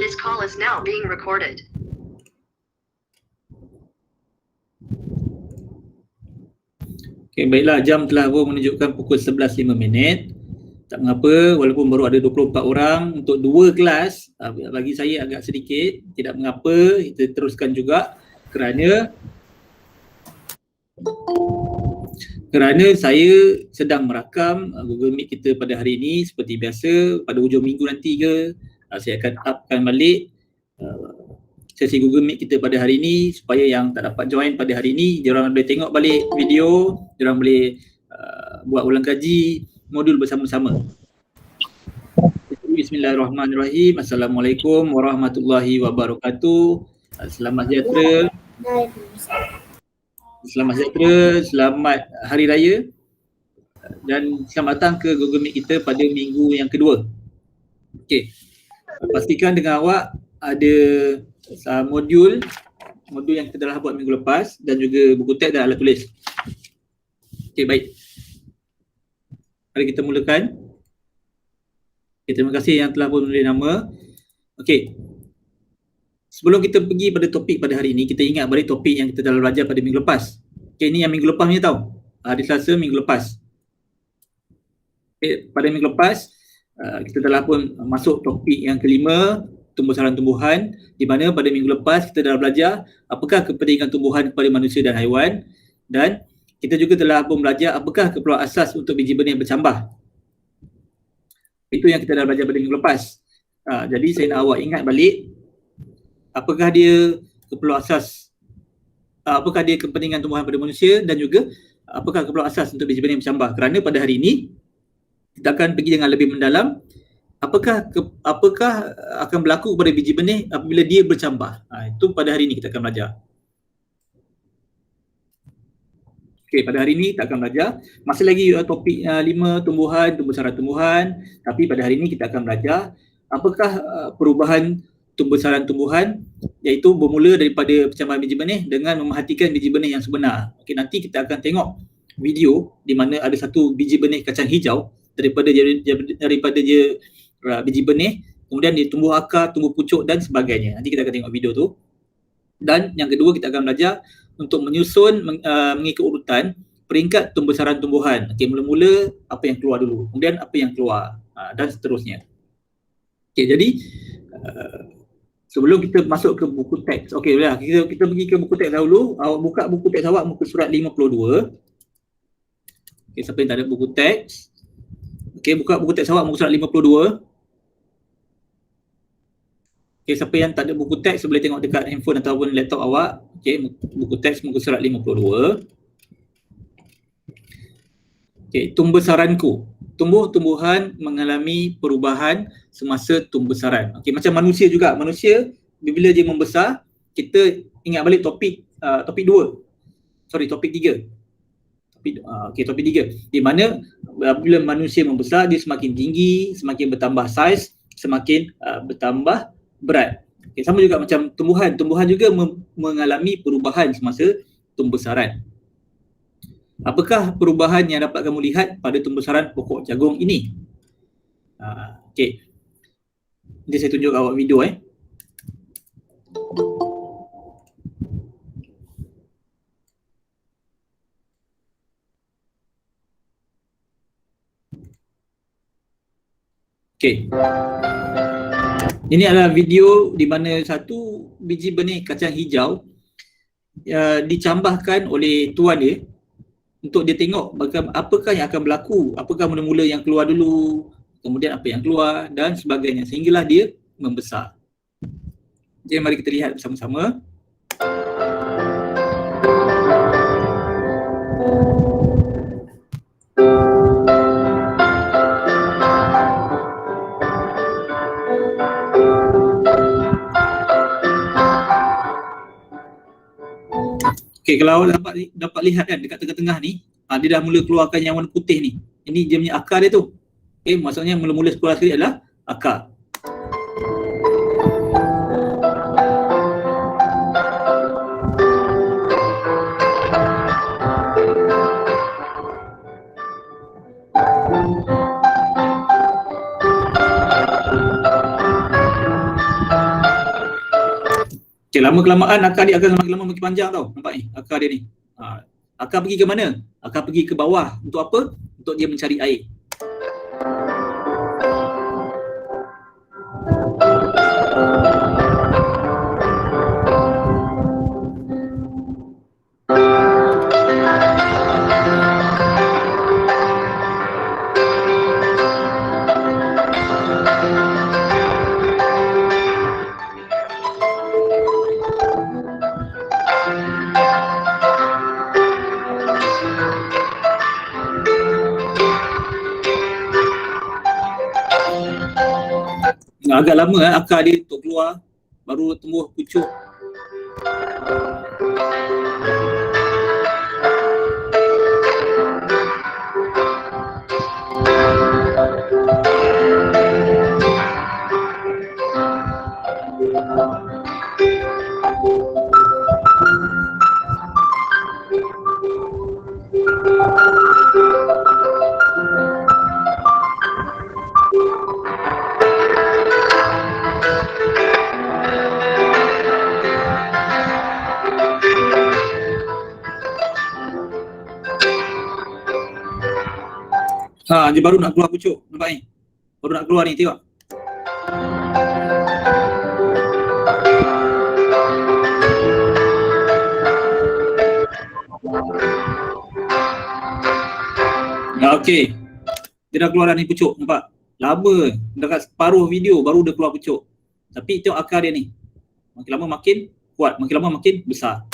This call is now being recorded. Okay, baiklah, jam telah pun menunjukkan pukul 11.05. Tak mengapa, walaupun baru ada 24 orang untuk 2 kelas, bagi saya agak sedikit. Tidak mengapa, kita teruskan juga kerana saya sedang merakam Google Meet kita pada hari ini. Seperti biasa, pada hujung minggu nanti saya akan upkan balik sesi Google Meet kita pada hari ini, supaya yang tak dapat join pada hari ini, diorang boleh tengok balik video, diorang boleh buat ulang kaji modul bersama-sama. Bismillahirrahmanirrahim. Assalamualaikum warahmatullahi wabarakatuh. Selamat sejahtera. Selamat sejahtera, selamat Hari Raya dan selamat datang ke Google Meet kita pada minggu yang kedua. Okey, pastikan dengan awak ada modul yang kita dah buat minggu lepas dan juga buku teks dan alat tulis. Okey, baik. Mari kita mulakan. Okay, terima kasih yang telah menulis nama. Okey. Sebelum kita pergi pada topik pada hari ini, kita ingat balik topik yang kita telah belajar pada minggu lepas. Okey, ini yang minggu lepas punya tau. Hari Selasa minggu lepas. Okey, pada minggu lepas kita telah pun masuk topik yang kelima, tumbuh-sarang tumbuhan, di mana pada minggu lepas kita telah belajar apakah kepentingan tumbuhan kepada manusia dan haiwan, dan kita juga telah pun belajar apakah keperluan asas untuk biji benih bercambah. Itu yang kita dah belajar pada minggu lepas. Jadi saya nak awak ingat balik apakah dia keperluan asas, apakah dia kepentingan tumbuhan pada manusia, dan juga apakah keperluan asas untuk biji benih bercambah. Kerana pada hari ini kita akan pergi dengan lebih mendalam apakah akan berlaku pada biji benih apabila dia bercambah. Itu pada hari ini kita akan belajar. Okey, pada hari ini kita akan belajar masih lagi topik 5 tumbuhan, tumbuh-sarang tumbuhan, tapi pada hari ini kita akan belajar apakah perubahan tumbuh-sarang tumbuhan, iaitu bermula daripada percambahan biji benih dengan memerhatikan biji benih yang sebenar. Okey, nanti kita akan tengok video di mana ada satu biji benih kacang hijau daripada dia biji benih, kemudian dia tumbuh akar, tumbuh pucuk dan sebagainya. Nanti kita akan tengok video tu. Dan yang kedua, kita akan belajar untuk menyusun mengikut urutan peringkat tumbuh-sarang tumbuhan. Okey, mula-mula apa yang keluar dulu, kemudian apa yang keluar dan seterusnya. Okey, jadi sebelum kita masuk ke buku teks, okey, kita pergi ke buku teks dahulu. Awak buka buku teks awak muka surat 52. Okey, siapa yang tak ada buku teks? Okey, buka buku teks awak muka surat 52. Okey, siapa yang tak ada buku teks boleh tengok dekat handphone ataupun laptop awak. Okey, buku teks muka surat 52. Okey, tumbuh-sarangku. Tumbuh-tumbuhan mengalami perubahan semasa tumbuh-sarang. Okey, macam manusia juga. Manusia bila dia membesar, kita ingat balik topik 2. Topik 3. Topik 3. Di mana bila manusia membesar, dia semakin tinggi, semakin bertambah saiz, semakin bertambah berat. Okay, sama juga macam tumbuhan. Tumbuhan juga mengalami perubahan semasa tumbuh-sarang. Apakah perubahan yang dapat kamu lihat pada tumbuh-sarang pokok jagung ini? Okey. Nanti saya tunjuk awak video Okey. Ini adalah video di mana satu biji benih kacang hijau dicambahkan oleh tuan dia untuk dia tengok apakah yang akan berlaku, apakah mula-mula yang keluar dulu, kemudian apa yang keluar dan sebagainya sehinggalah dia membesar. Jadi mari kita lihat bersama-sama. Okey, kalau awak dapat lihat kan dekat tengah-tengah ni, dia dah mula keluarkan yang warna putih ni. Ini dia punya akar dia tu. Okey, maksudnya mula-mula keluar sekali adalah akar. Okay, lama-kelamaan akar dia akan semakin lama makin panjang tau. Nampak ni akar dia ni. Akar pergi ke mana? Akar pergi ke bawah. Untuk apa? Untuk dia mencari air. Agak lama akar dia untuk keluar, baru tumbuh pucuk. Dia baru nak keluar pucuk, nampak ni? Baru nak keluar ni, tengok. Okey. Dia dah keluar dah ni pucuk, nampak? Lama, dekat separuh video baru dia keluar pucuk. Tapi tengok akar dia ni. Makin lama makin kuat, makin lama makin besar.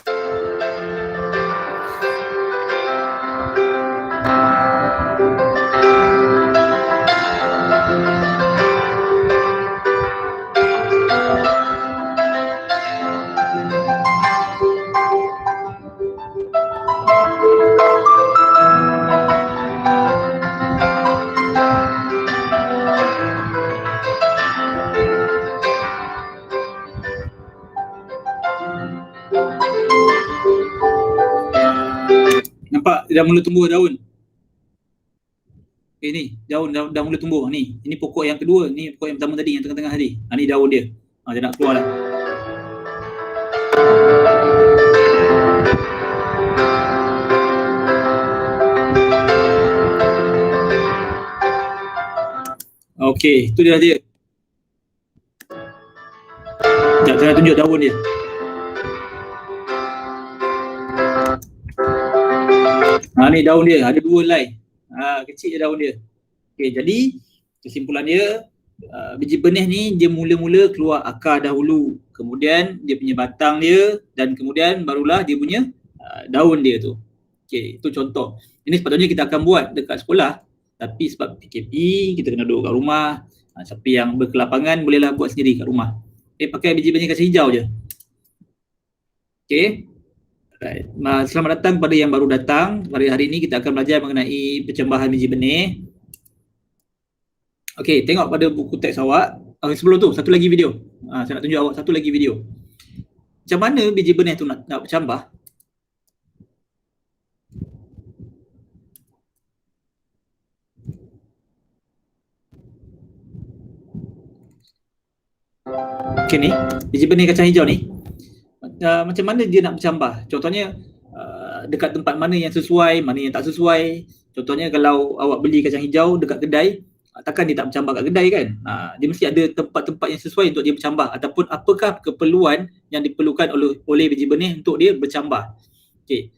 Nampak dah mula tumbuh daun. Ni daun dah mula tumbuh ni. Ini pokok yang kedua, ni pokok yang pertama tadi yang tengah-tengah tadi. Ni daun dia. Dia nak keluar dah. Okey, tu dia. Jangan tunjuk daun dia. Ni daun dia, ada 2 helai. Kecil je daun dia. Okey, jadi kesimpulan dia, biji benih ni dia mula-mula keluar akar dahulu, kemudian dia punya batang dia, dan kemudian barulah dia punya daun dia tu. Okey, itu contoh. Ini sepatutnya kita akan buat dekat sekolah, tapi sebab PKP kita kena duduk kat rumah. Siapa yang berkelapangan bolehlah buat sendiri kat rumah. Pakai biji benih kacang hijau je. Okey. Right. Selamat datang pada yang baru datang. Pada hari ini kita akan belajar mengenai percambahan biji benih. Okey, tengok pada buku teks awak. Sebelum tu, satu lagi video. Saya nak tunjuk awak satu lagi video. Macam mana biji benih tu nak bercambah? Okey ni, biji benih kacang hijau ni. Macam mana dia nak bercambah? Contohnya dekat tempat mana yang sesuai, mana yang tak sesuai. Contohnya kalau awak beli kacang hijau dekat kedai, takkan dia tak bercambah kat kedai kan? Dia mesti ada tempat-tempat yang sesuai untuk dia bercambah, ataupun apakah keperluan yang diperlukan oleh biji benih untuk dia bercambah. Okey.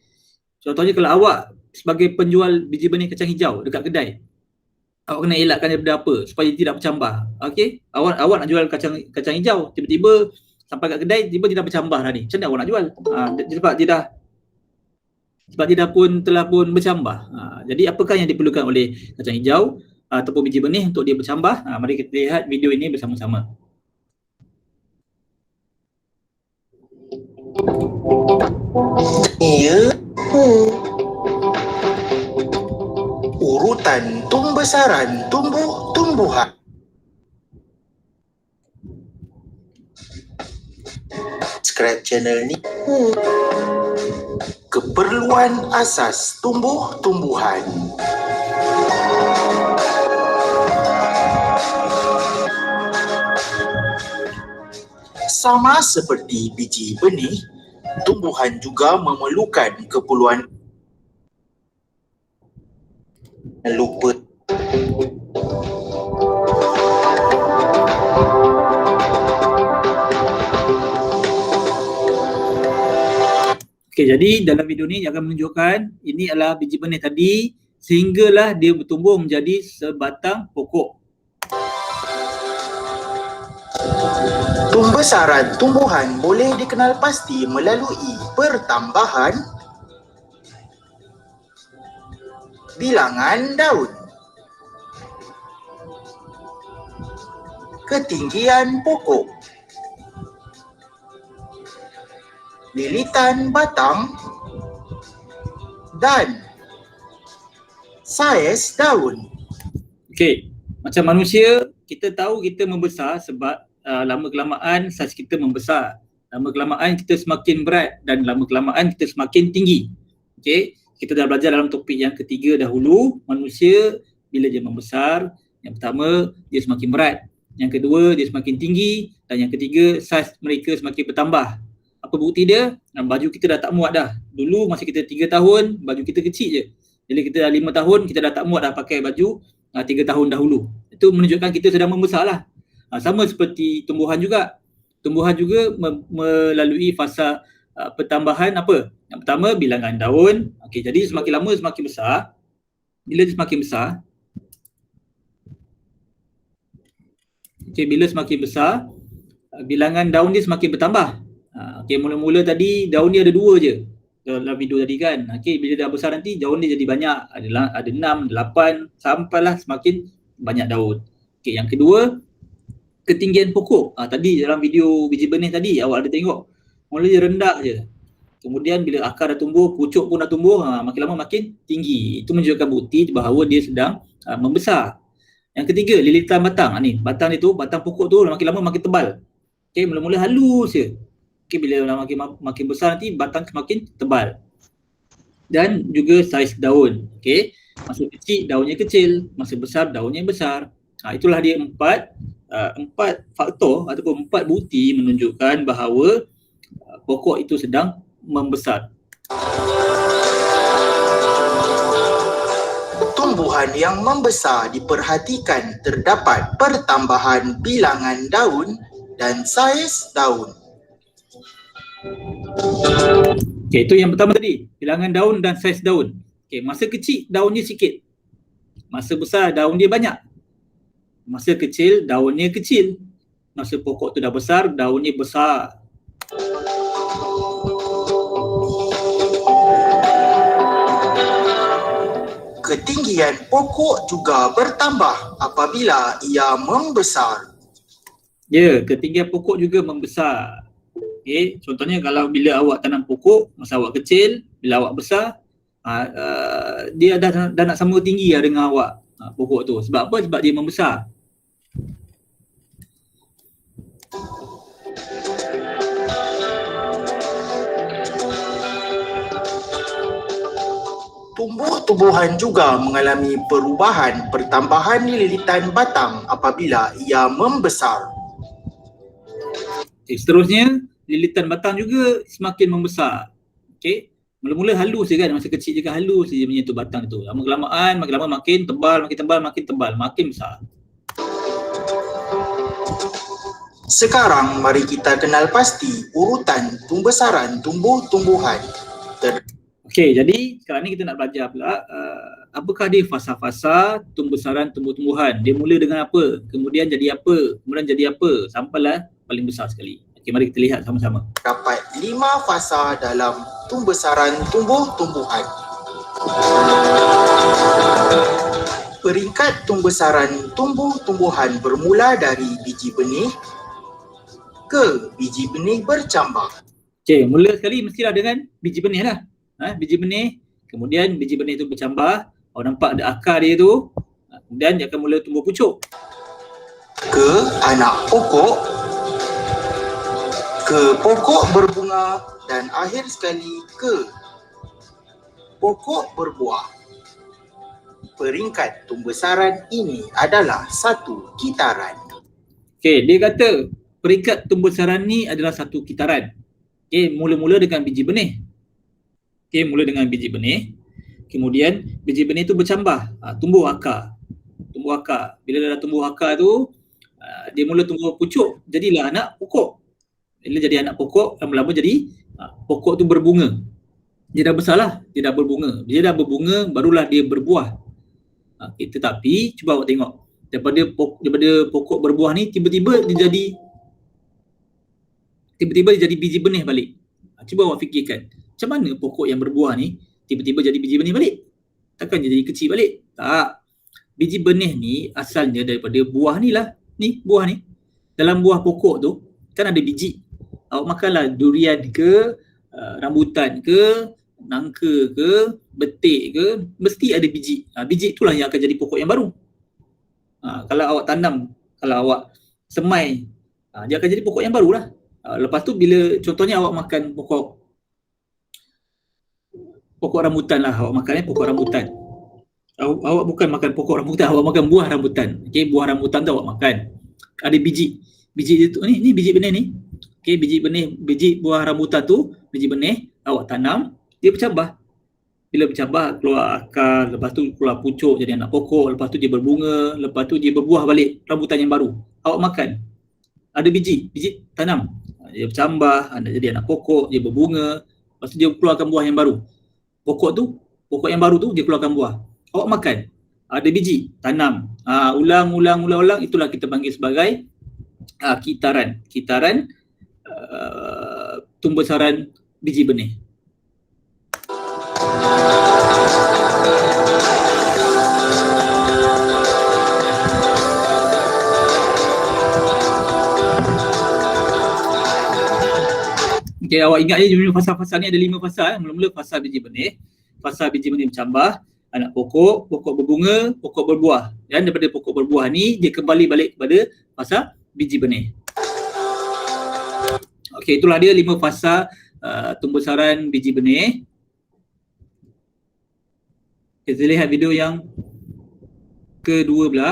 Contohnya kalau awak sebagai penjual biji benih kacang hijau dekat kedai, awak kena elakkan daripada apa supaya dia tidak bercambah. Okey? Awak nak jual kacang hijau, tiba-tiba sampai kat kedai, tiba dia dah bercambah dah ni. Macam mana awak nak jual? Sebab dia dah pun telah pun bercambah. Jadi apakah yang diperlukan oleh kacang hijau ataupun biji benih untuk dia bercambah? Mari kita lihat video ini bersama-sama. Ya. Urutan pembesaran tumbuh-tumbuhan. Subscribe channel ni. Keperluan asas tumbuh-tumbuhan. Sama seperti biji benih, tumbuhan juga memerlukan keperluan lupa. Okey, jadi dalam video ni akan menunjukkan ini adalah biji benih tadi sehinggalah dia bertumbuh menjadi sebatang pokok. Pembesaran tumbuhan boleh dikenal pasti melalui pertambahan bilangan daun, ketinggian pokok, lilitan batang, dan saiz daun. Okey, macam manusia, kita tahu kita membesar sebab lama-kelamaan saiz kita membesar. Lama-kelamaan kita semakin berat dan lama-kelamaan kita semakin tinggi. Okey, kita dah belajar dalam topik yang ketiga dahulu, manusia bila dia membesar, yang pertama dia semakin berat, yang kedua dia semakin tinggi, dan yang ketiga saiz mereka semakin bertambah. Apa bukti dia? Baju kita dah tak muat dah. Dulu masa kita 3 tahun, baju kita kecil je. Bila kita dah 5 tahun, kita dah tak muat dah pakai baju 3 tahun dahulu. Itu menunjukkan kita sedang membesar lah. Sama seperti tumbuhan juga. Tumbuhan juga melalui fasa pertambahan apa? Yang pertama bilangan daun. Okey, jadi semakin lama semakin besar. Bila dia semakin besar, bila semakin besar, bilangan daun dia semakin bertambah. Okey, mula-mula tadi daun dia ada 2 je dalam video tadi kan. Okey, bila dah besar nanti daun dia jadi banyak. Ada 6, 8 sampailah semakin banyak daun. Okey, yang kedua ketinggian pokok. Tadi dalam video biji benih tadi awak ada tengok. Mula dia rendah je. Kemudian bila akar dah tumbuh, pucuk pun dah tumbuh, makin lama makin tinggi. Itu menunjukkan bukti bahawa dia sedang membesar. Yang ketiga, lilitan batang. Ni, batang dia tu, batang pokok tu makin lama makin tebal. Okey, mula-mula halus je. Okey, bila makin besar nanti batang semakin tebal. Dan juga saiz daun. Okey, masa kecil daunnya kecil, masa besar daunnya besar. Itulah dia empat faktor ataupun 4 bukti menunjukkan bahawa pokok itu sedang membesar. Tumbuhan yang membesar diperhatikan terdapat pertambahan bilangan daun dan saiz daun. Okey, itu yang pertama tadi, bilangan daun dan saiz daun. Okey, masa kecil daunnya sikit. Masa besar daun dia banyak. Masa kecil daunnya kecil. Masa pokok tu dah besar, daunnya besar. Ketinggian pokok juga bertambah apabila ia membesar. Ya, ketinggian pokok juga membesar. Okey, contohnya kalau bila awak tanam pokok masa awak kecil, bila awak besar, dia dah nak sama tinggi dengan awak pokok tu. Sebab apa? Sebab dia membesar. Tumbuh-tumbuhan juga mengalami perubahan pertambahan lilitan batang apabila ia membesar. Okay, seterusnya, lilitan batang juga semakin membesar. Okey, mula-mula halus je kan, masa kecil je kan halus je menyentuh batang tu. Lama-kelamaan, makin lama makin tebal, makin tebal, makin tebal, makin besar. Sekarang mari kita kenal pasti urutan pembesaran tumbuh-tumbuhan. Okey, jadi sekarang ni kita nak belajar pula apakah dia fasa-fasa pembesaran tumbuh-tumbuhan. Dia mula dengan apa, kemudian jadi apa, kemudian jadi apa, sampailah paling besar sekali. Okey, mari kita lihat sama-sama. Dapat 5 fasa dalam pembesaran tumbuh-tumbuhan. Peringkat pembesaran tumbuh-tumbuhan bermula dari biji benih ke biji benih bercambang. Okey, mula sekali mestilah dengan biji benih lah. Biji benih, kemudian biji benih tu bercambah, awak nampak ada akar dia tu, kemudian dia akan mula tumbuh pucuk. Ke anak pokok, ke pokok berbunga dan akhir sekali ke pokok berbuah. Peringkat pembesaran ini adalah satu kitaran. Okey, dia kata peringkat tumbuh besaran ni adalah satu kitaran. Okey, mula-mula dengan biji benih. Okey, mula dengan biji benih. Kemudian biji benih tu bercambah, tumbuh akar. Tumbuh akar. Bila dah tumbuh akar tu, dia mula tumbuh pucuk, jadilah anak pokok. Bila jadi anak pokok, lama-lama jadi pokok tu berbunga. Dia dah besar lah, dia dah berbunga. Dia dah berbunga, barulah dia berbuah. Tetapi cuba awak tengok, daripada pokok berbuah ni tiba-tiba dia jadi biji benih balik. Cuba awak fikirkan, macam mana pokok yang berbuah ni tiba-tiba jadi biji benih balik? Takkan dia jadi kecil balik? Tak. Biji benih ni asalnya daripada buah ni lah. Ni buah ni. Dalam buah pokok tu kan ada biji. Awak makanlah durian ke, rambutan ke, nangka ke, betik ke, mesti ada biji. Biji itulah yang akan jadi pokok yang baru. Kalau awak tanam, kalau awak semai, dia akan jadi pokok yang baru lah. Lepas tu bila contohnya awak makan pokok rambutan lah, awak makan pokok rambutan. Awak bukan makan pokok rambutan, awak makan buah rambutan. Okey, buah rambutan tu awak makan. Ada biji. Biji itu ni biji benih ni. Okey, biji buah rambutan tu, biji benih awak tanam, dia bercambah. Bila bercambah keluar akar, lepas tu keluar pucuk jadi anak pokok, lepas tu dia berbunga, lepas tu dia berbuah balik rambutan yang baru. Awak makan. Ada biji tanam. Dia bercambah, jadi anak pokok, dia berbunga, lepas tu dia keluarkan buah yang baru. Pokok yang baru tu dia keluarkan buah. Awak makan. Ada biji, tanam. Ulang, itulah kita panggil sebagai kitaran. Kitaran tumbuh besaran biji benih. Okay, awak ingat je fasa-fasa ni ada 5 fasa. Mula-mula fasa biji benih. Fasa biji benih bercambah, anak pokok, pokok berbunga, pokok berbuah. Dan daripada pokok berbuah ni dia kembali balik kepada fasa biji benih. Okey, itulah dia 5 fasa tumbuh besaran biji benih. Kita lihat video yang kedua pula.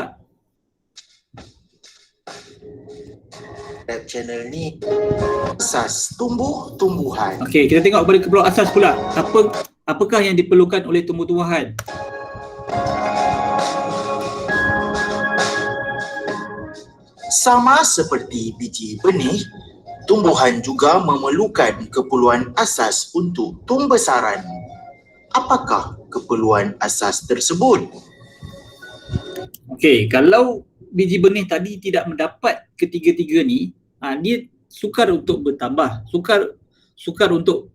Channel ni asas tumbuh-tumbuhan. Okey, kita tengok pada keperluan asas pula. Apakah yang diperlukan oleh tumbuh-tumbuhan? Sama seperti biji benih, tumbuhan juga memerlukan keperluan asas untuk tumbuh besaran. Apakah keperluan asas tersebut? Okey, kalau biji benih tadi tidak mendapat ketiga-tiga ni, dia sukar untuk bertambah, sukar untuk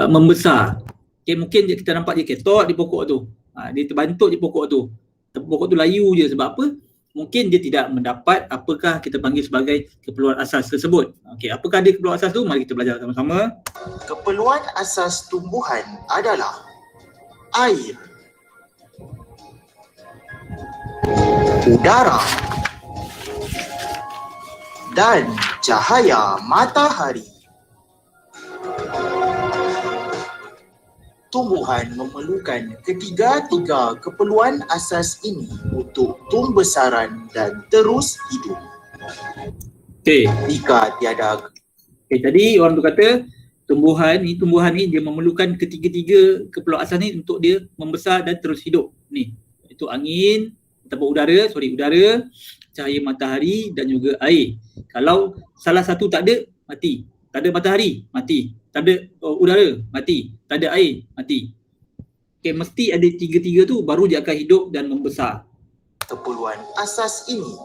membesar. Okey, mungkin kita nampak dia ketot di pokok tu. Dia terbantuk di pokok tu. Pokok tu layu je, sebab apa? Mungkin dia tidak mendapat apakah kita panggil sebagai keperluan asas tersebut. Okey, apakah dia keperluan asas tu? Mari kita belajar sama-sama. Keperluan asas tumbuhan adalah air, udara, dan cahaya matahari. Tumbuhan memerlukan ketiga-tiga keperluan asas ini untuk tumbuh besaran dan terus hidup. Okey. Jika tiada Tadi orang tu kata tumbuhan ni dia memerlukan ketiga-tiga keperluan asas ni untuk dia membesar dan terus hidup. Ni, itu angin, udara, cahaya matahari dan juga air. Kalau salah satu tak ada, mati. Tak ada matahari, mati. Tak ada udara, mati. Tak ada air, mati. Okey, mesti ada tiga-tiga tu baru dia akan hidup dan membesar. keperluan asas ini,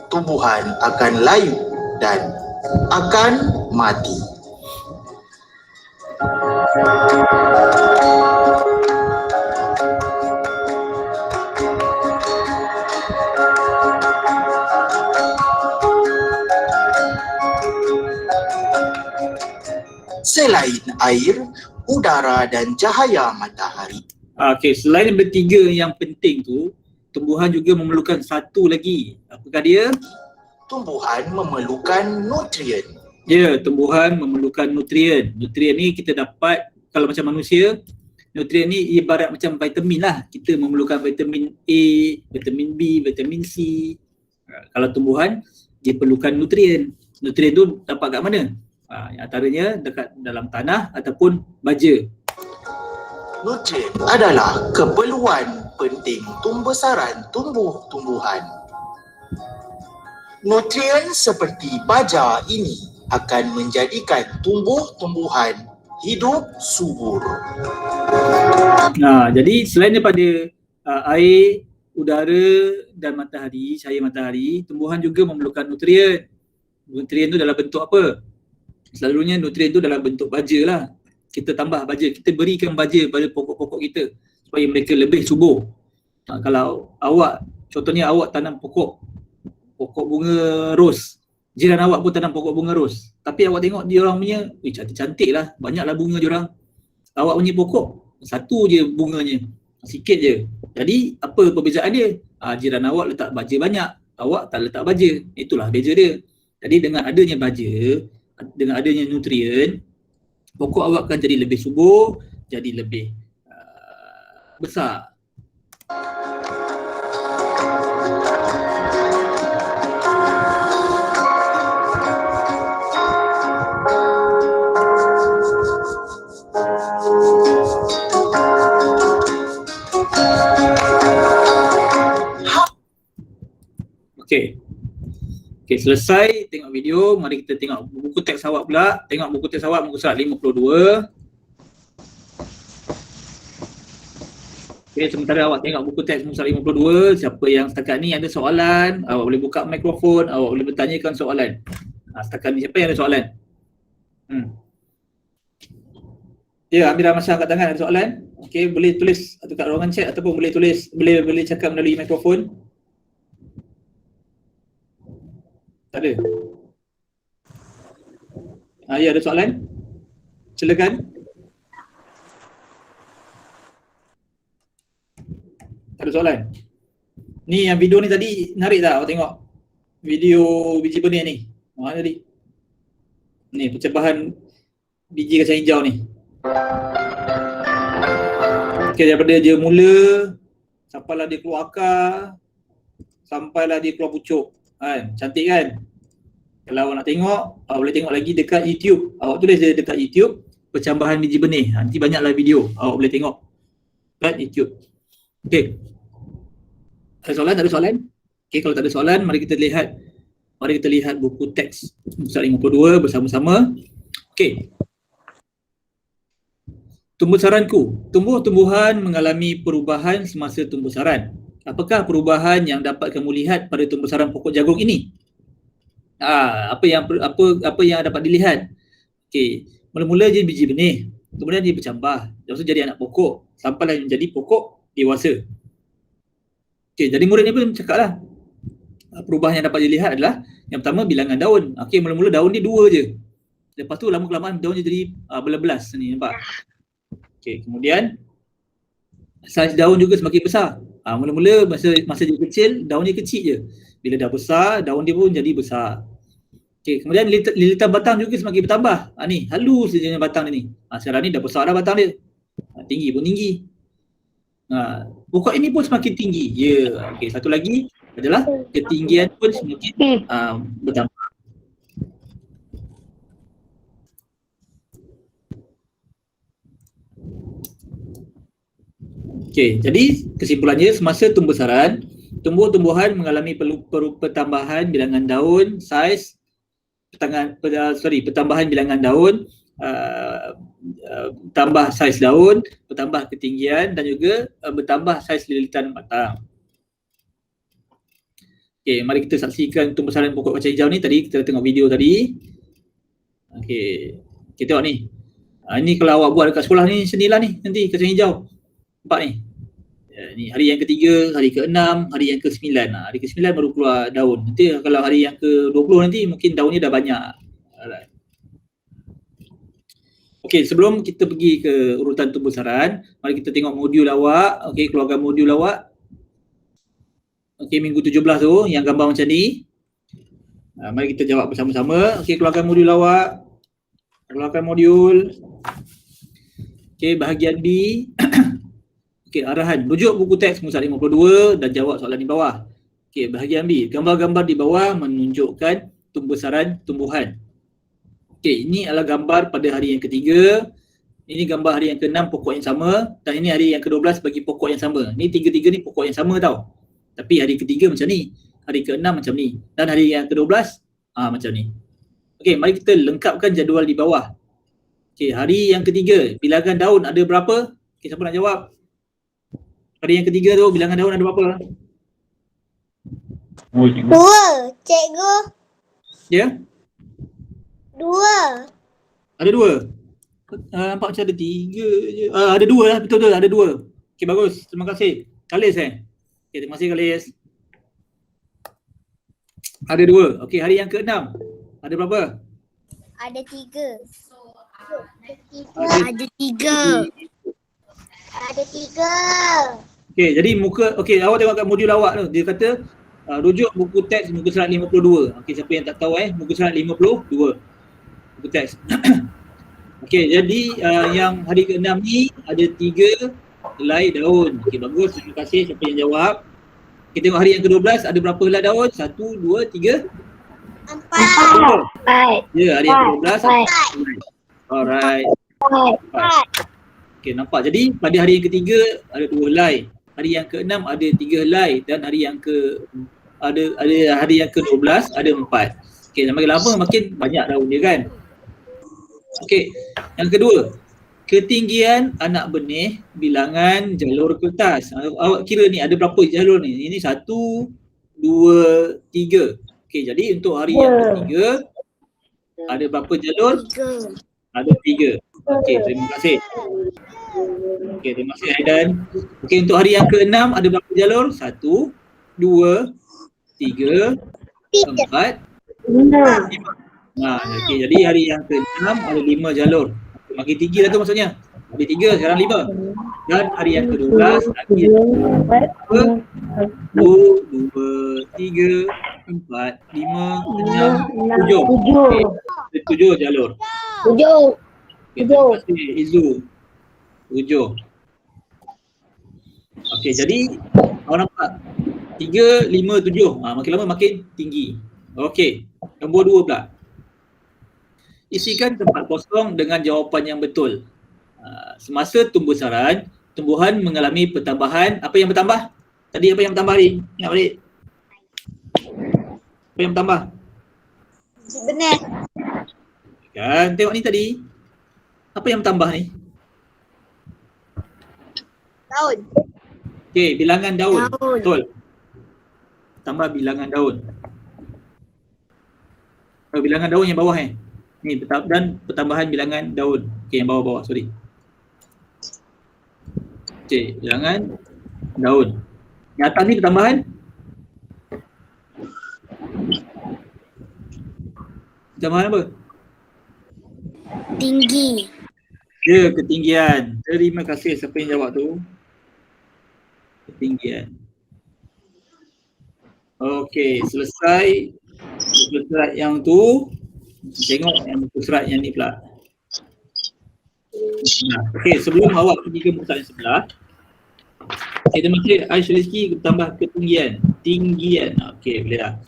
tumbuhan akan layu dan akan mati. Selain air, udara dan cahaya matahari. Okey, selain bertiga yang penting tu, tumbuhan juga memerlukan satu lagi. Apakah dia? Tumbuhan memerlukan nutrien. Ya, tumbuhan memerlukan nutrien. Nutrien ni kita dapat, kalau macam manusia, nutrien ni ibarat macam vitamin lah. Kita memerlukan vitamin A, vitamin B, vitamin C. Kalau tumbuhan, dia perlukan nutrien. Nutrien tu dapat kat mana? Antaranya dekat dalam tanah ataupun baja. Nutrien adalah keperluan penting pembesaran tumbuh-tumbuhan. Nutrien seperti baja ini akan menjadikan tumbuh-tumbuhan hidup subur. Jadi selain daripada air, udara dan matahari, cahaya matahari, tumbuhan juga memerlukan nutrien. Nutrien tu dalam bentuk apa? Selalunya nutrien tu dalam bentuk baja lah. Kita tambah baja, kita berikan baja pada pokok-pokok kita supaya mereka lebih subur. Kalau awak, contohnya awak tanam pokok bunga ros, jiran awak pun tanam pokok bunga ros, tapi awak tengok dia orang punya, cantik-cantik lah, banyaklah bunga dia orang. Awak punya pokok satu je bunganya, sikit je. Jadi apa perbezaan dia? Jiran awak letak baja banyak, awak tak letak baja. Itulah beza dia. Jadi dengan adanya baja, dengan adanya nutrien, pokok awak akan jadi lebih subur, jadi lebih besar. Okey, selesai tengok video, mari kita tengok buku teks awak pula. Tengok buku teks awak muka surat 52. Okey, sementara awak tengok buku teks muka surat 52, siapa yang setakat ni ada soalan, awak boleh buka mikrofon, awak boleh bertanyakan soalan. Setakat ni siapa yang ada soalan? Ya, Amira Masya kat tangan ada soalan. Okey, boleh tulis atau kat ruangan chat ataupun boleh tulis, boleh cakap melalui mikrofon. Tak ada? Ya, ada soalan? Silakan. Tak ada soalan? Ni yang video ni tadi menarik tak awak tengok? Video biji benih ni. Mana tadi? Ni pencebahan biji kacang hijau ni. Okay, daripada dia mula sampailah dia keluar akar, sampailah dia keluar pucuk. Cantik kan? Kalau awak nak tengok, awak boleh tengok lagi dekat YouTube. Awak tulis dia dekat YouTube, percambahan biji benih. Nanti banyaklah video awak boleh tengok dekat YouTube. Okey. Ada soalan? Tak ada soalan? Okey, kalau tak ada soalan, mari kita lihat buku teks surat 52 bersama-sama. Okey. Tumbuh saranku. Tumbuh-tumbuhan mengalami perubahan semasa tumbuh saran. Apakah perubahan yang dapat kamu lihat pada tumbuh saran pokok jagung ini? Apa yang dapat dilihat? Okey, mula-mula dia biji benih, kemudian dia bercambah, lepas tu jadi anak pokok, sampailah menjadi pokok dewasa. Okey, jadi murid ni pun cakaplah perubahan yang dapat dilihat adalah yang pertama bilangan daun. Okey, mula-mula daun dia 2 je. Lepas tu lama-kelamaan daun dia jadi belas-belas ni, nampak? Okey, kemudian saiz daun juga semakin besar. Mula-mula masa dia kecil, daun dia kecil je. Bila dah besar, daun dia pun jadi besar. Okey, kemudian lilitan batang juga semakin bertambah. Ni halus saja batang dia ni. Sekarang ni dah besar dah batang dia. Tinggi pun tinggi. Pokok ini pun semakin tinggi. Ya. Okey, satu lagi adalah ketinggian pun semakin bertambah. Okey, jadi kesimpulannya semasa tumbuh saran, tumbuh-tumbuhan mengalami pertambahan bilangan daun, saiz, pertambahan bilangan daun, tambah saiz daun, bertambah ketinggian dan juga bertambah saiz lilitan batang. Okey, mari kita saksikan tumbuh saran pokok kacang hijau ni. Tadi kita tengok video tadi. Okey, kita tengok ni. Ini kalau awak buat dekat sekolah ni senilah ni nanti kacang hijau. Nampak ni. Ni hari yang ketiga, hari ke-6, hari yang ke-9. Hari ke-9 baru keluar daun. Nanti kalau hari yang ke-20 nanti mungkin daunnya dah banyak. Okey, sebelum kita pergi ke urutan tumbuh saran, mari kita tengok modul awak. Okey, keluarkan modul awak. Okey, minggu 17 tu yang gambar macam ni. Mari kita jawab bersama-sama. Okey, keluarkan modul awak. Keluarkan modul. Okey, bahagian B. Okey, arahan. Rujuk buku teks muka surat 52 dan jawab soalan di bawah. Okey, bahagian B. Gambar-gambar di bawah menunjukkan pembesaran tumbuhan. Okey, ini adalah gambar pada hari yang ketiga. Ini gambar hari yang ke-6 pokok yang sama dan ini hari yang ke-12 bagi pokok yang sama. Ni tiga-tiga ni pokok yang sama tau. Tapi hari ketiga macam ni, hari ke-6 macam ni dan hari yang ke-12 macam ni. Okey, mari kita lengkapkan jadual di bawah. Okey, hari yang ketiga, bilangan daun ada berapa? Okey, siapa nak jawab? Hari yang ketiga tu bilangan daun ada berapa? 2, cikgu. Ya? 2. Ada 2. Nampak macam ada 3 je. Ada 2 lah, betul-betul ada 2. Okey, bagus. Terima kasih. Kalis Okey, terima kasih Kalis. Ada 2. Okey, hari yang ke-6 ada berapa? Ada 3. Ada 3. Ada 3. Okey, jadi awak tengok kat modul awak tu. Dia kata rujuk buku teks muka surat 52. Okey, siapa yang tak tahu muka surat 52. Buku teks. Okey, jadi yang hari ke-6 ni ada 3 helai daun. Okey, bagus. Terima kasih siapa yang jawab. Kita tengok hari yang ke-12 ada berapa helai daun? 1, 2, 3, 4. Ya, hari yang ke-12. Alright. 4. Okey, nampak. Jadi pada hari yang ketiga ada 2 helai. Hari yang ke-6 ada 3 helai dan hari yang hari yang ke-12 ada 4. Okey, makin lama makin banyak daun dia kan. Okey, yang kedua, ketinggian anak benih bilangan jalur kertas. Awak kira ni ada berapa jalur ni? Ini 1, 2, 3. Okey, jadi untuk hari yang ketiga ada berapa jalur? 3. Ada 3. Okey, terima kasih. Okey, terima kasih Aidan. Okey, untuk hari yang ke-6 ada berapa jalur? 1, 2, 3, 4, 5. Okey, jadi hari yang ke-6 ada 5 jalur. Makin tinggi lah tu maksudnya. Ada 3, sekarang 5. Dan hari yang ke-12 lagi 1, 2, 3, 4, 5, 6, 7. Okey, ada 7 jalur. 7. Okay, terima kasih Izu. 7. Okey, jadi awak nampak 3, 5, 7. Makin lama makin tinggi. Okey, nombor 2 pula. Isikan tempat kosong dengan jawapan yang betul. Semasa tumbuhan mengalami pertambahan. Apa yang bertambah? Tadi apa yang bertambah ni? Ingat balik. Apa yang bertambah? Benar. Kan, tengok ni tadi. Apa yang bertambah ni? Daun. Okey, bilangan daun. Daun. Betul. Tambah bilangan daun. Bilangan daun yang bawah ni dan pertambahan bilangan daun. Okey, yang bawah-bawah, sorry. Okey, bilangan daun. Yang atas ni pertambahan? Pertambahan apa? Tinggi. Ya, ketinggian. Terima kasih siapa yang jawab tu. Ketinggian. Okey, selesai muka surat yang tu. Tengok yang muka surat yang ni pula. Okey, sebelum awak pergi ke muka surat yang sebelah, kita masih Aisyah Rizki tambah ketinggian. Tinggian. Okey, boleh dah.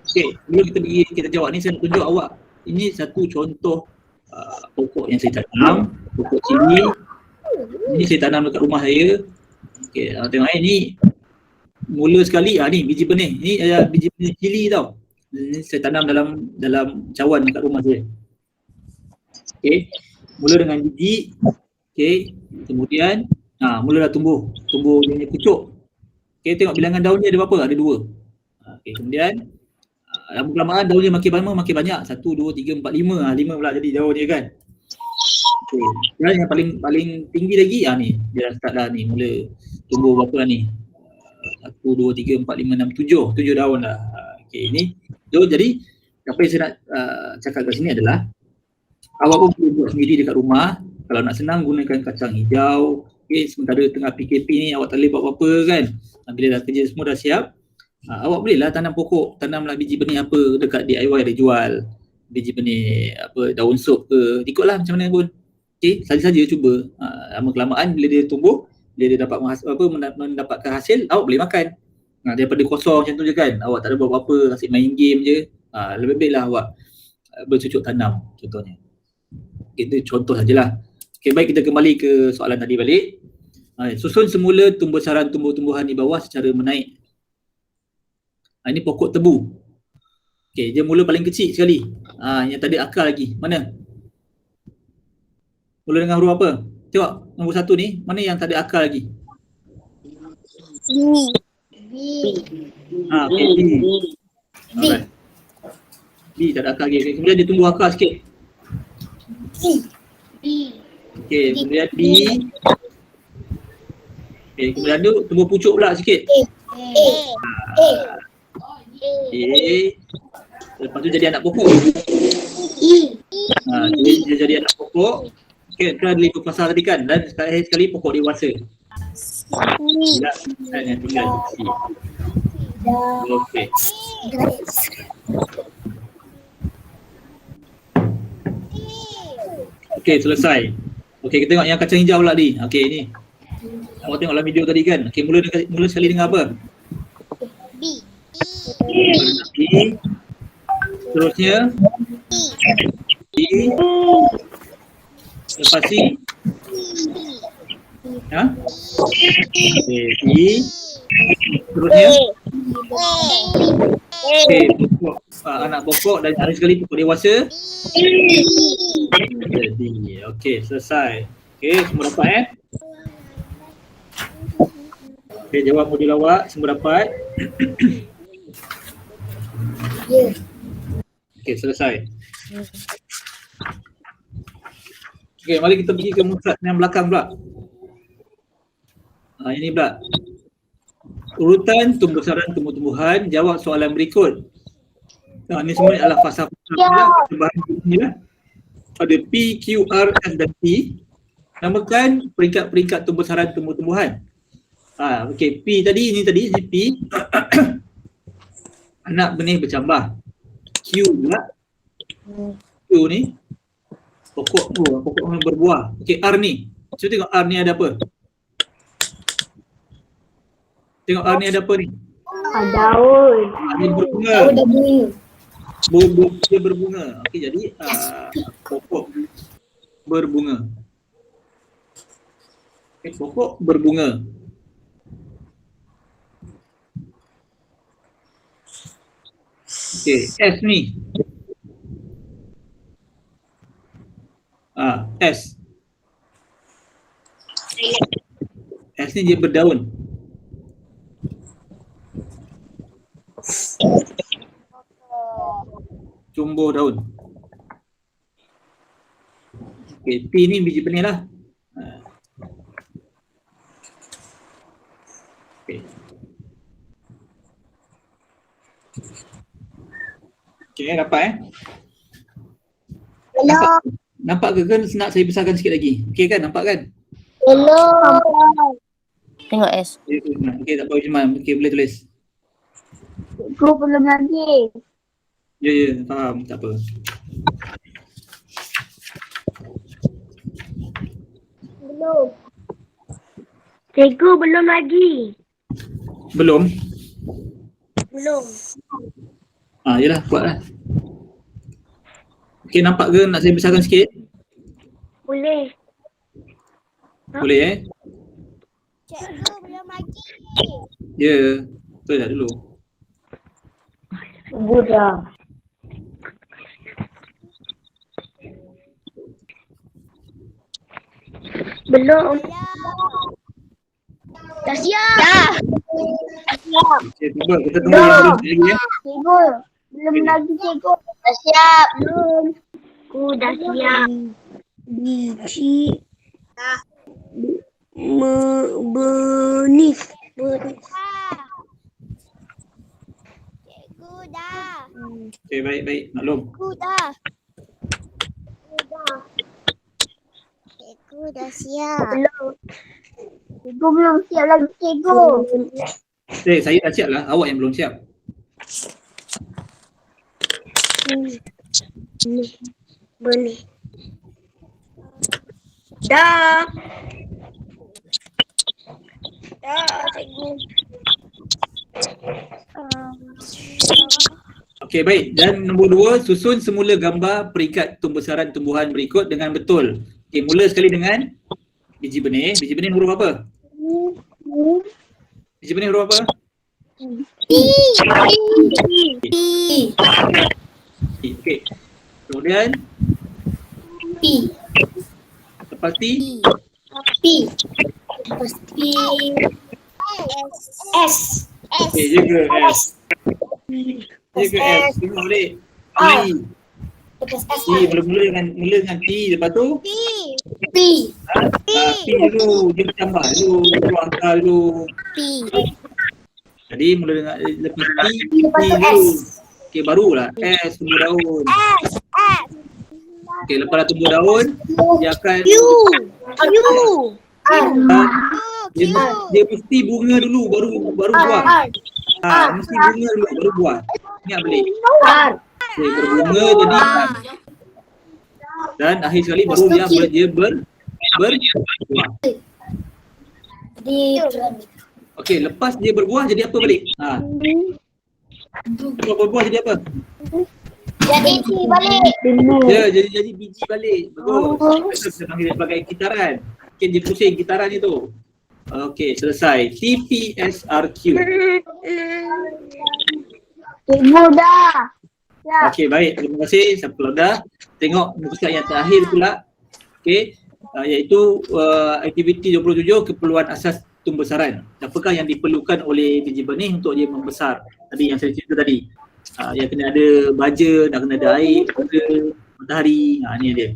Okey, sebelum kita pergi kita jawab ni, saya nak tunjuk awak. Ini satu contoh pokok yang saya tanam, pokok cili. Ini saya tanam dekat rumah saya. Okey, tengok ni mula sekali ni biji benih. Ini biji benih cili tau. Ini saya tanam dalam cawan dekat rumah saya. Okey, mula dengan biji. Okey, kemudian mula dah tumbuh dia punya pucuk. Okey, tengok bilangan daun dia ada berapa? Ada 2. Okey, kemudian lama-kelamaan daun dia makin banyak. 1, 2, 3, 4, 5. 5 pula jadi daun dia kan. Okey, dan yang paling tinggi lagi ni dia dah start dah ni, mula tumbuh berapa dah ni? 1, 2, 3, 4, 5, 6, 7 daun dah. Okey, ni jadi apa yang saya nak cakap kat sini adalah awak pun boleh buat sendiri dekat rumah. Kalau nak senang gunakan kacang hijau. Okey, sementara tengah PKP ni awak tak boleh buat apa-apa kan. Bila dah kerja semua dah siap, awak bolehlah tanam pokok, tanamlah biji benih apa dekat DIY dia jual. Biji benih apa daun sup ke, ikutlah macam mana pun. Okey, saja-saja cuba. Lama-kelamaan bila dia tumbuh, bila dia dapat mendapatkan hasil, awak boleh makan. Daripada kosong macam tu je kan, awak tak ada buat apa-apa, asyik main game je. Lebih baiklah awak bercucuk tanam contohnya. Itu contoh sajalah. Okey, baik, kita kembali ke soalan tadi balik. Susun semula tumbuh-saran tumbuh-tumbuhan di bawah secara menaik. Ini pokok tebu. Okey, dia mula paling kecil sekali. Yang tadi akar lagi. Mana? Mula dengan huruf apa? Tengok nombor 1 ni, mana yang tak ada akar lagi? B. Okey, B. Alright. B tak ada akar lagi. Okay, kemudian dia tumbuh akar sikit. B. Okey, kemudian B. Okey, kemudian tu tumbuh pucuk pula sikit. A. Okey. Lepas tu jadi anak pokok. E. Dia jadi anak pokok. Okey, kan ada 5 fasa tadi kan, dan sekali pokok dewasa. Tidak, yang tinggal C. Okey. Okey, selesai. Okey, kita tengok yang kacang hijau pula ni. Okey, ni. Awak tengok dalam video tadi kan. Okey, mula sekali dengan apa? B. B. Seterusnya B. Lepas C. Okey, B. Seterusnya okey, pokok, anak pokok dan ada sekali pokok dewasa. D. Okey, selesai. Okey, semua dapat Okey, jawab modul awak, semua dapat. Okey, selesai. Okey, mari kita pergi ke muka yang belakang pula. Ini pula. Urutan tumbuh-saran tumbuh-tumbuhan, jawab soalan berikut. Ini semua adalah fasa-fasa bahan ni lah. Ada P, Q, R, S dan T. Namakan peringkat-peringkat tumbuh-saran tumbuh-tumbuhan. Okey, P tadi, ini P. Anak benih bercambah. Q pula. Q ni pokok berbuah. Okey, R ni. Cuba tengok R ni ada apa? Tengok R ni ada apa ni? Daun. Dia berbunga. Dia berbunga. Okey, jadi pokok berbunga. Okey, pokok berbunga. Okey, S ni. S. S ni dia berdaun. Tumbuh daun. Okey, P ni biji benih lah. Okey. Okey, dapat Belum. Nampak ke kan? Nak saya besarkan sikit lagi. Okey kan? Nampak kan? Belum. Tengok S. Okey, tak apa Ujman. Okey, boleh tulis. Cikgu belum lagi. Ya, faham. Tak apa. Belum. Cikgu belum lagi. Belum? Belum. Yelah, buatlah. Okey, nampak ke? Nak saya besarkan sikit? Boleh. Boleh Cikgu belum lagi. Ya, betul tak dulu? Dah. Belum. Dah siap. Dah. Okey, cuba kita tunggu yang belum lagi ya. Cikgu. Belum lagi cikgu. Dah siap. Belum. Aku dah siap. Biji. Benih. Cikgu dah. Okey, baik. Maklum. Cikgu dah. Cikgu dah siap. Belum. Cikgu belum siap lagi cikgu. Saya dah siap lah. Awak yang belum siap. Benih. Dah. Dah cikgu. Okey, baik. Dan nombor 2, susun semula gambar peringkat pembesaran tumbuhan berikut dengan betul. Okey, mula sekali dengan biji benih. Biji benih huruf apa? Biji benih huruf apa? Okey. Kemudian lepas T, okey, juga S. Juga S. Tengok balik. T. T mula dengan T, lepas tu P dulu, dia bertambah dulu, dulu angka dulu. Jadi mula dengan lepas T dulu. Okey, barulah S tumbuh daun. Okey, lepas dah tumbuh daun, dia akan dia mesti bunga dulu baru buah. Mesti bunga dulu baru buah. Ingat balik. Okey, berbunga jadi dan akhir sekali baru dia berbuah. Okey, lepas dia berbuah jadi apa balik? Lepas berbuah jadi apa? Jadi balik. Ya, jadi biji balik. Bagus. Kita panggil dia sebagai kitaran. Okey, dia pusing kitaran itu. Okey, selesai. TPSRQ. Ibu dah. Ya. Okey, baik. Terima kasih. Sampai dah. Tengok muka surat yang terakhir pula. Okey, iaitu aktiviti 27, keperluan asas pembesaran. Apakah yang diperlukan oleh biji benih untuk dia membesar? Tadi yang saya cerita tadi. Yang kena ada baja, nak kena ada air, ada matahari. Ni dia.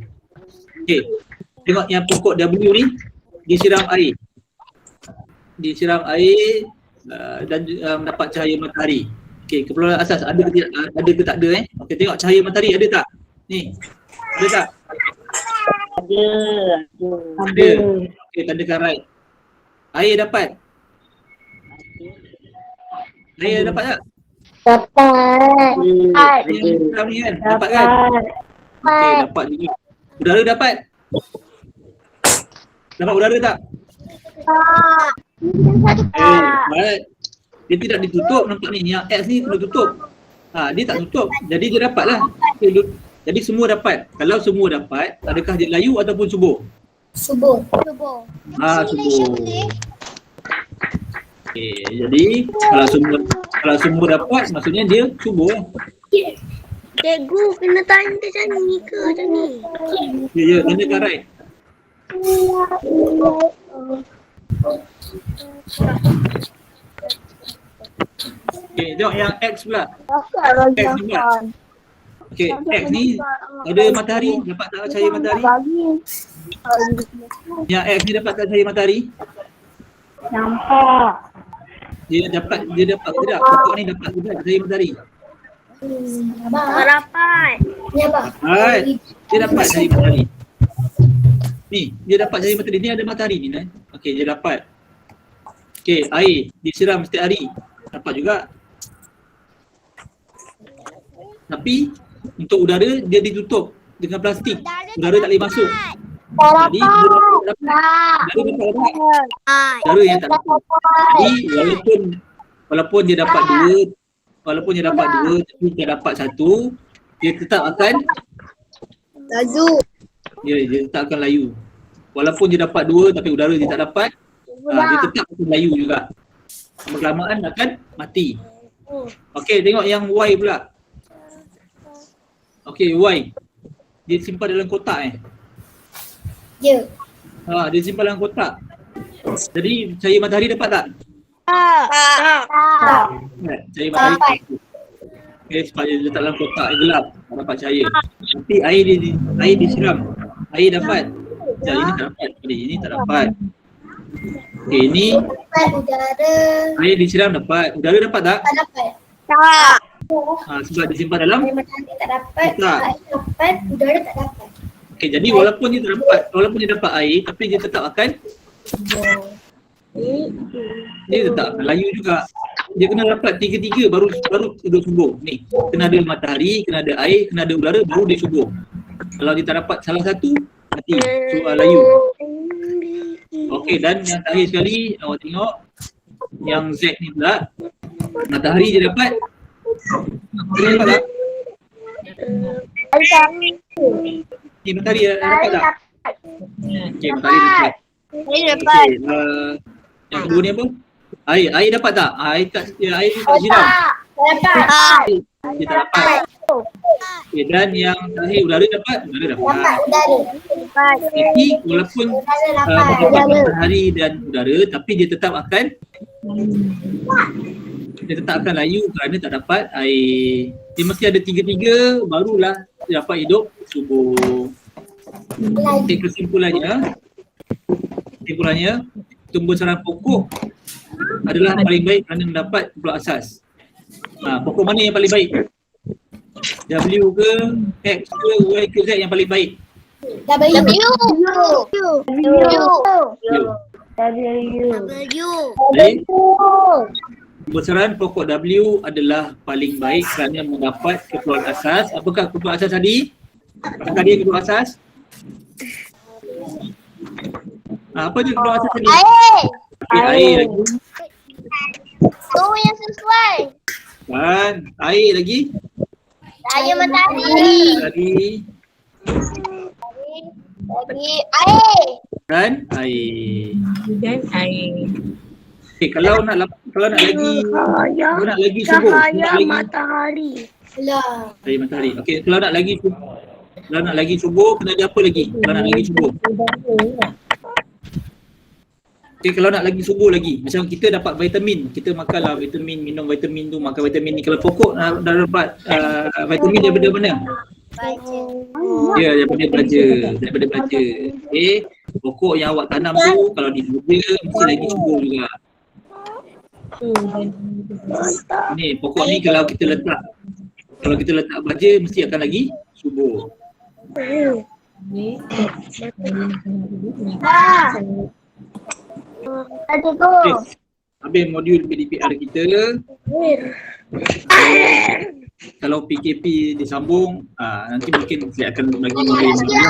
Okey. Tengok yang pokok W ni disiram air. Disiram air dan mendapat cahaya matahari. Okey, keperluan asas ada ke tak ada Okey, tengok cahaya matahari ada tak? Ni. Ada tak? Ada. Okey, tandakan right. Air dapat? Air dapat tak? Dapat. Air ni kan? Dapat kan? Okey, dapat juga. Udara dapat? Dapat udara tak? Baik. Dia tidak ditutup, nampak ni. Yang X ni kena tutup. Dia tak tutup. Jadi dia dapat lah. Jadi semua dapat. Kalau semua dapat, adakah dia layu ataupun subur? Subur. Subur. Okey, jadi kalau semua dapat, maksudnya dia subur. Cikgu kena tanya macam ni ke macam ni? Ya, tandakan right. Okey, tengok yang X pula. X ni pula. Okey, X ni ada matahari, dapat tak cahaya matahari? Yang X ni dapat tak cahaya matahari? Nampak. Dia dapat ke tidak? Pokok ni dapat ke tidak cahaya matahari? Tak dapat. Ya, Pak. Alright, dia dapat cahaya matahari. Ni, dia dapat cahaya matahari. Ni ada matahari ni kan? Okey, dia dapat. Okey, air disiram setiap hari. Dapat juga. Tapi untuk udara dia ditutup dengan plastik. Udara tak boleh masuk. Jadi dia dapat. Udara yang tak dapat. Jadi walaupun dia dapat dua, tapi dia dapat satu, dia tetap akan Laju. dia tetap akan layu. Walaupun dia dapat dua tapi udara dia tak dapat, dia tetap akan layu juga. Lama-kelamaan akan mati. Okey, tengok yang Y pula. Okey, Y. Dia simpan dalam kotak Ya. dia simpan dalam kotak. Jadi cahaya matahari dapat tak? Cahaya matahari. Okey, supaya dia letak dalam kotak gelap, tak dapat cahaya. Tapi air disiram. Air dapat. Jadi ini tak dapat. Ini tak dapat. Okey, ini Udara. air disiram dapat. Udara dapat tak? Tak dapat. Tak. Sebab disimpan dalam Matahari tak dapat. kotak. Dapat. Udara tak dapat. Okey, jadi walaupun dia dapat air, tapi dia tetap akan layu juga. Dia kena dapat tiga-tiga baru hidup subur. Ni, kena ada matahari, kena ada air, kena ada udara, baru dia subur. Kalau dia tak dapat salah satu, mati. Layu. Okey, dan yang terakhir sekali, awak tengok yang Z ni pula. Matahari dia dapat, Boleh dapat tak? Matahari. Okay, Mentari dapat tak? Okay, Mentari dapat. Saya dapat. Okay, yang kedua ni apa? Air. Air dapat tak? Air kat jiran. Dapat. Kita dapat. Okay, dan yang terakhir udara dapat? Udara dapat. Dapat. Tapi walaupun dapat matahari dan udara, tapi dia tetap akan layu kerana tak dapat air. Dia mesti ada tiga-tiga barulah dia dapat hidup subur. Okay, kesimpulannya tumbuh-sarang pokok adalah paling baik kerana mendapat kumpulan asas. Pokok mana yang paling baik? W ke X ke Y ke Z yang paling baik? Baik. Tumbuh-sarang pokok W adalah paling baik kerana mendapat kumpulan asas. Apakah kumpulan asas tadi? Apakah dia kumpulan asas? Apa je kumpulan asas tadi? Air lagi. Yang sesuai. Dan air lagi. Air matahari. Lagi Air. dan air. Dan air. Okay, kalau nak lagi subuh, Matahari. air matahari. Okey, kalau nak lagi subuh kena ada apa lagi? Kalau nak lagi subuh. Okey, kalau nak lagi subuh lagi, macam kita dapat vitamin, kita makanlah vitamin, minum vitamin tu, makan vitamin ni. Kalau pokok dah dapat vitamin daripada mana? Ya, daripada belaja. Okey, pokok yang awak tanam tu kalau dibuka mesti lagi subur juga. Ni pokok ni kalau kita letak baja mesti akan lagi subur. Okay. Habis modul PDPR kita. Kalau PKP disambung, nanti mungkin saya akan bagi modul yang baru.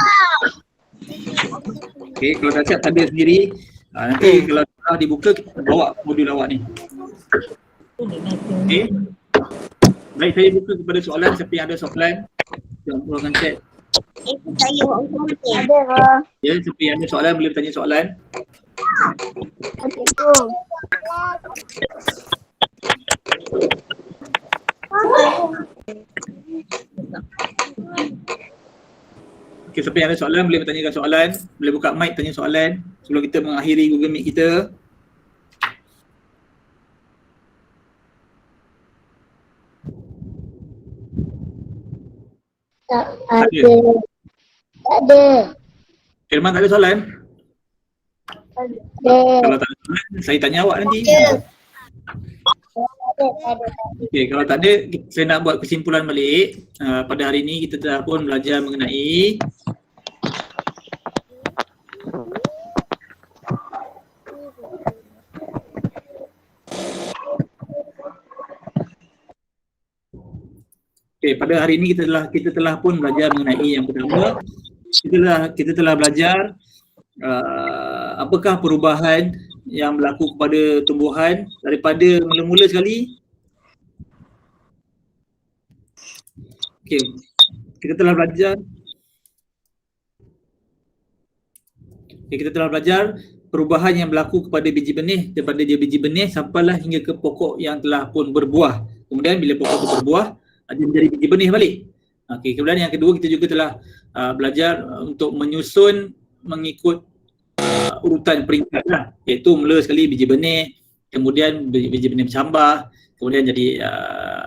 Okay, kalau dah siap ada sendiri, nanti kalau dah dibuka kita bawa modul awak ni. Okay. Baik, saya buka kepada soalan. Siapa yang ada soalan, jangan keluarkan chat. Ya, siapa yang ada soalan boleh bertanya soalan. Okay, siapa yang ada soalan boleh bertanyakan soalan. Boleh buka mic tanya soalan sebelum kita mengakhiri Google Meet kita. Tak ada. Firman tak ada soalan? Kalau tak ada soalan, saya tanya awak nanti. Okey, kalau tak ada, saya nak buat kesimpulan balik. Pada hari ini kita telah pun belajar mengenai pada hari ini kita telah pun belajar mengenai yang pertama. Kita telah belajar apakah perubahan yang berlaku kepada tumbuhan daripada mula-mula sekali. Okey, kita telah belajar perubahan yang berlaku kepada biji benih daripada dia biji benih sampailah hingga ke pokok yang telah pun berbuah. Kemudian bila pokok itu berbuah, dia menjadi biji benih balik. Okey, kemudian yang kedua kita juga telah belajar untuk menyusun mengikut urutan peringkat lah, iaitu mula sekali biji benih, kemudian biji benih bercambah, kemudian jadi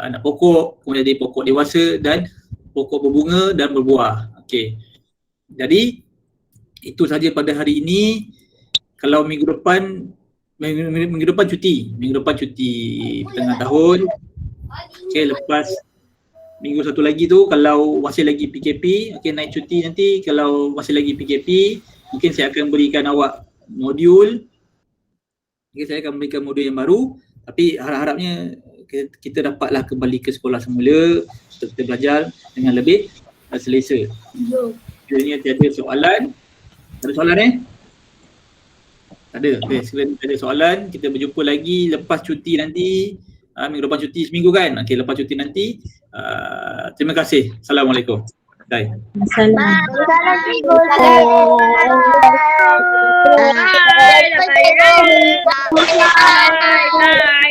anak pokok, kemudian jadi pokok dewasa dan pokok berbunga dan berbuah. Okey. Jadi itu saja pada hari ini. Kalau minggu depan cuti tengah tahun. Okey, lepas minggu satu lagi tu kalau masih lagi PKP, okey, naik cuti nanti kalau masih lagi PKP, mungkin saya akan berikan awak modul. Okay, saya akan berikan modul yang baru, tapi harap-harapnya kita dapatlah kembali ke sekolah semula untuk kita belajar dengan lebih selesa. Sekiranya tiada soalan, ada soalan Ada. Okay, sekiranya tiada soalan, kita berjumpa lagi lepas cuti nanti. Minggu depan cuti seminggu kan? Okay, lepas cuti nanti Terima kasih. Assalamualaikum. Bye. Salam cikgu. Bye.